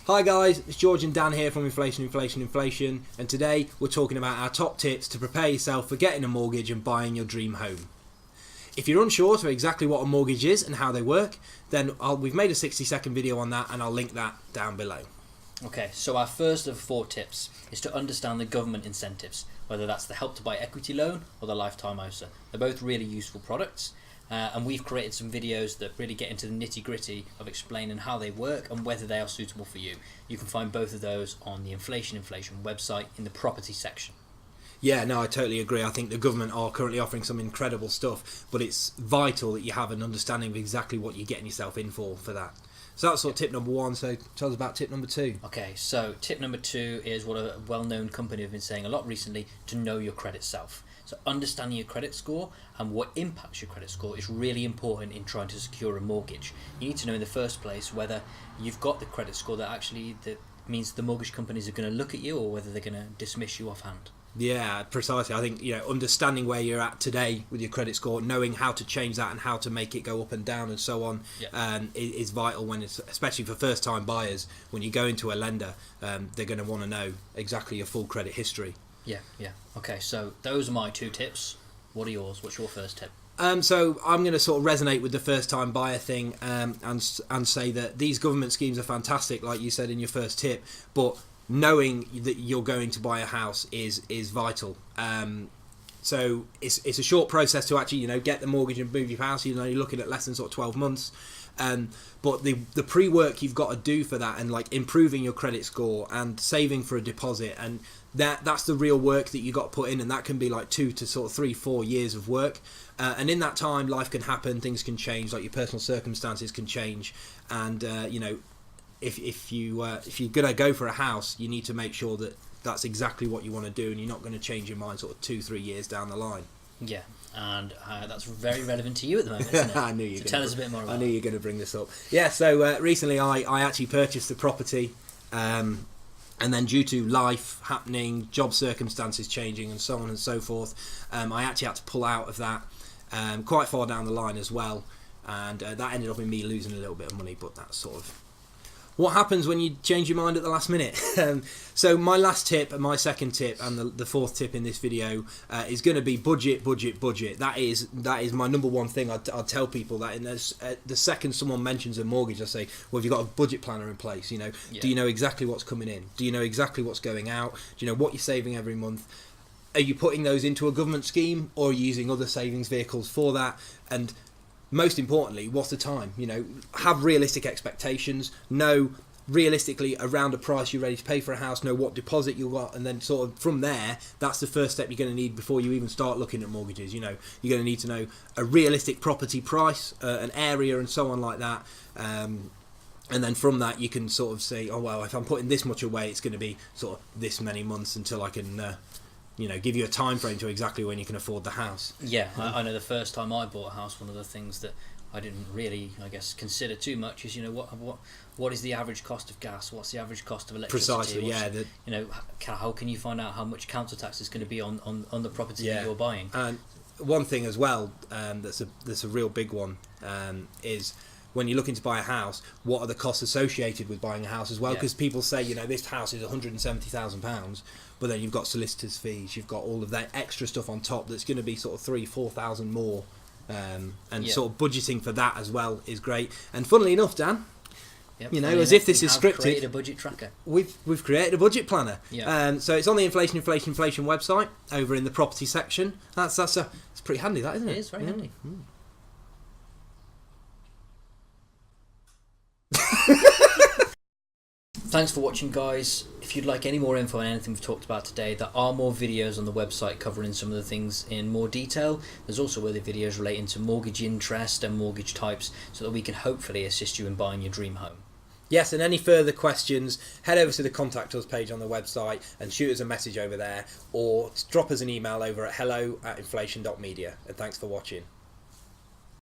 Hi guys, it's George and Dan here from Inflation, and today we're talking about our top tips to prepare yourself for getting a mortgage and buying your dream home. If you're unsure of exactly what a mortgage is and how they work, then we've made a 60-second video on that and I'll link that down below. Okay, so our first of 4 tips is to understand the government incentives, whether that's the Help to Buy equity loan or the lifetime ISA. They're both really useful products. And we've created some videos that really get into the nitty-gritty of explaining how they work and whether they are suitable for you. You can find both of those on the Inflation website in the property section. Yeah, no, I totally agree. I think the government are currently offering some incredible stuff, but it's vital that you have an understanding of exactly what you're getting yourself in for that. So that's sort of tip number 1, so tell us about tip number 2. Okay, so tip number 2 is what a well-known company have been saying a lot recently, to know your credit self. So understanding your credit score and what impacts your credit score is really important in trying to secure a mortgage. You need to know in the first place whether you've got the credit score that means the mortgage companies are going to look at you, or whether they're going to dismiss you offhand. Yeah, precisely. I think understanding where you're at today with your credit score, knowing how to change that and how to make it go up and down and so on, is vital when it's, especially for first-time buyers. When you go into a lender, they're going to want to know exactly your full credit history. Yeah. Okay, so those are my 2 tips. What are yours? What's your first tip? So I'm going to sort of resonate with the first-time buyer thing and say that these government schemes are fantastic, like you said in your first tip, but knowing that you're going to buy a house is vital. So it's a short process to actually get the mortgage and move your house. You're looking at less than sort of 12 months. But the pre-work you've got to do for that, and like improving your credit score and saving for a deposit, and that's the real work that you got to put in, and that can be like 2 to sort of 3-4 years of work. And in that time, life can happen, things can change, like your personal circumstances can change, and if you're gonna go for a house, you need to make sure that that's exactly what you want to do, and you're not going to change your mind sort of 2-3 years down the line. Yeah, and that's very relevant to you at the moment, isn't it? I knew you. So tell us a bit more about it. I knew you were going to bring this up. Yeah, so recently I actually purchased the property, and then due to life happening, job circumstances changing, and so on and so forth, I actually had to pull out of that quite far down the line as well, and that ended up in me losing a little bit of money, but that's sort of what happens when you change your mind at the last minute. So my last tip, and my second tip, and the 4th tip in this video is going to be budget. That is my number 1 thing. I'd tell people that in the second someone mentions a mortgage, I say, well, have you got a budget planner in place? Do you know exactly what's coming in? Do you know exactly what's going out? Do you know what you're saving every month? Are you putting those into a government scheme, or are you using other savings vehicles for that? And most importantly, what's the time? Have realistic expectations, know realistically around a price you're ready to pay for a house, know what deposit you've got, and then sort of from there, that's the first step you're going to need before you even start looking at mortgages. You're going to need to know a realistic property price, an area, and so on like that. And then from that, you can sort of say, oh well, if I'm putting this much away, it's going to be sort of this many months until I can give you a time frame to exactly when you can afford the house. Yeah, I know the first time I bought a house, one of the things that I didn't really, consider too much is, what is the average cost of gas? What's the average cost of electricity? Precisely, yeah. How can you find out how much council tax is going to be on the property that you're buying? And one thing as well, that's a real big one, is when you're looking to buy a house, what are the costs associated with buying a house as well? Because people say, this house is £170,000, but then you've got solicitors' fees, you've got all of that extra stuff on top that's going to be sort of 3,000-4,000 more, and sort of budgeting for that as well is great. And funnily enough, Dan, as if this is scripted, created a budget tracker. We've created a budget planner. Yeah. So it's on the Inflation website over in the property section. It's pretty handy, that, isn't it? It is very handy. Thanks for watching, guys. If you'd like any more info on anything we've talked about today, there are more videos on the website covering some of the things in more detail. There's also other videos relating to mortgage interest and mortgage types, so that we can hopefully assist you in buying your dream home. Yes, and any further questions, head over to the Contact Us page on the website and shoot us a message over there, or drop us an email over at hello@inflation.media. And thanks for watching.